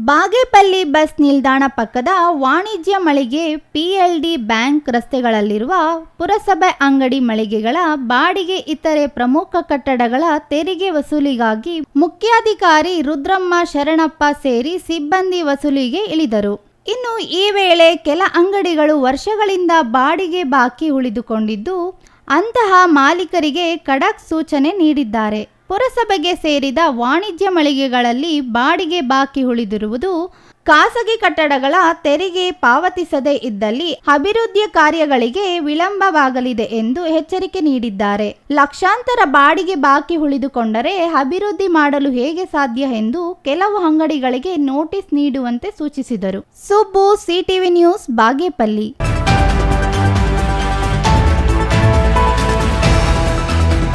Bagepalli bus ನಿಲ್ದಾಣ ಪಕ್ಕದ ವಾಣಿಜ್ಯ ಮಳಿಗೆ ಪಿಎಲ್ಡಿ ಬ್ಯಾಂಕ್ ರಸ್ತೆಗಳಲ್ಲಿರುವ ಪುರಸಭೆ ಅಂಗಡಿ ಮಳಿಗೆಗಳ ಬಾಡಿಗೆ ಇತರೆ ಪ್ರಮುಖ ಕಟ್ಟಡಗಳ ತೆರಿಗೆ ವಸೂಲಿಗಾಗಿ ಮುಖ್ಯಾಧಿಕಾರಿ ರುದ್ರಮ್ಮ ಶರಣಪ್ಪ ಸೇರಿ ಸಿಬ್ಬಂದಿ ವಸೂಲಿಗೆ ಇಳಿದರು. ಇನ್ನು ಈ ವೇಳೆ ಕೆಲ ಅಂಗಡಿಗಳು ವರ್ಷಗಳಿಂದ ಬಾಡಿಗೆ ಬಾಕಿ ಉಳಿದುಕೊಂಡಿದ್ದು ಅಂತಹ ಮಾಲೀಕರಿಗೆ ಖಡಕ್ ಸೂಚನೆ ನೀಡಿದ್ದಾರೆ. ಪುರಸಭೆಗೆ ಸೇರಿದ ವಾಣಿಜ್ಯ ಮಳಿಗೆಗಳಲ್ಲಿ ಬಾಡಿಗೆ ಬಾಕಿ ಉಳಿದಿರುವುದು ಖಾಸಗಿ ಕಟ್ಟಡಗಳ ತೆರಿಗೆ ಪಾವತಿಸದೇ ಇದ್ದಲ್ಲಿ ಅಭಿವೃದ್ಧಿ ಕಾರ್ಯಗಳಿಗೆ ವಿಳಂಬವಾಗಲಿದೆ ಎಂದು ಎಚ್ಚರಿಕೆ ನೀಡಿದ್ದಾರೆ. ಲಕ್ಷಾಂತರ ಬಾಡಿಗೆ ಬಾಕಿ ಉಳಿದುಕೊಂಡರೆ ಅಭಿವೃದ್ಧಿ ಮಾಡಲು ಹೇಗೆ ಸಾಧ್ಯ ಎಂದು ಕೆಲವು ಅಂಗಡಿಗಳಿಗೆ ನೋಟಿಸ್ ನೀಡುವಂತೆ ಸೂಚಿಸಿದರು. Subbu, CTV news, Bagepalli.